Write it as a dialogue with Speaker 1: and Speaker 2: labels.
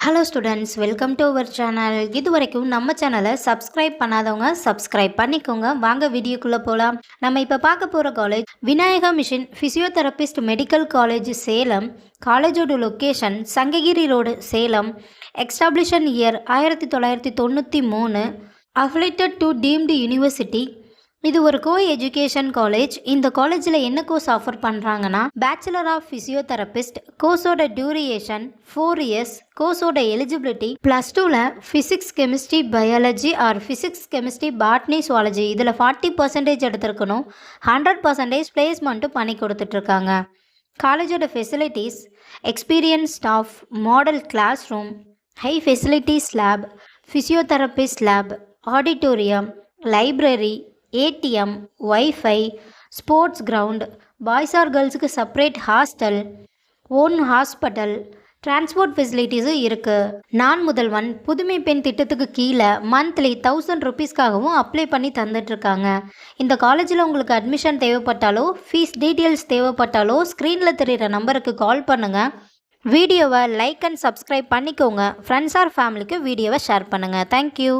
Speaker 1: Hello students, welcome to our channel. இது வரைக்கும் நம்ம சேனலை சப்ஸ்கிரைப் பண்ணாதவங்க சப்ஸ்கிரைப் பண்ணிக்கோங்க. வாங்க வீடியோக்குள்ளே போகலாம். நம்ம இப்போ பார்க்க போகிற college Vinayaka mission physiotherapist medical college Salem. காலேஜோட location Sankagiri road Salem. Establishment year 1993. Affiliated to deemed university. இது ஒரு கோ எஜுகேஷன் காலேஜ். இந்த காலேஜில் என்ன கோர்ஸ் ஆஃபர் பண்ணுறாங்கன்னா, பேச்சுலர் ஆஃப் ஃபிசியோதெரபிஸ்ட். கோர்ஸோட டியூரேஷன் 4 இயர்ஸ். கோர்ஸோட எலிஜிபிலிட்டி +2ல் physics chemistry biology or physics chemistry botany zoology இதில் 40% எடுத்திருக்கணும். 100% பிளேஸ்மெண்ட்டும் பண்ணி கொடுத்துட்ருக்காங்க. காலேஜோட facilities: experience staff, model class room, high facilities lab, physiotherapist lab, auditorium, library, ATM, wifi, sports ground, boys or கேர்ள்ஸுக்கு separate hostel, own hospital, transport ஃபெசிலிட்டிஸும் இருக்குது. நான் முதல்வன் புதுமை பெண் திட்டத்துக்கு கீழே மந்த்லி 1000 ருபீஸ்க்காகவும் அப்ளை பண்ணி தந்துட்டுருக்காங்க. இந்த காலேஜில் உங்களுக்கு அட்மிஷன் தேவைப்பட்டாலோ ஃபீஸ் டீட்டெயில்ஸ் தேவைப்பட்டாலோ ஸ்க்ரீனில் தெரிகிற நம்பருக்கு கால் பண்ணுங்கள். வீடியோவை லைக் அண்ட் சப்ஸ்கிரைப் பண்ணிக்கோங்க. ஃப்ரெண்ட்ஸ் ஆர் ஃபேமிலிக்கு வீடியோவை ஷேர் பண்ணுங்கள். தேங்க்யூ.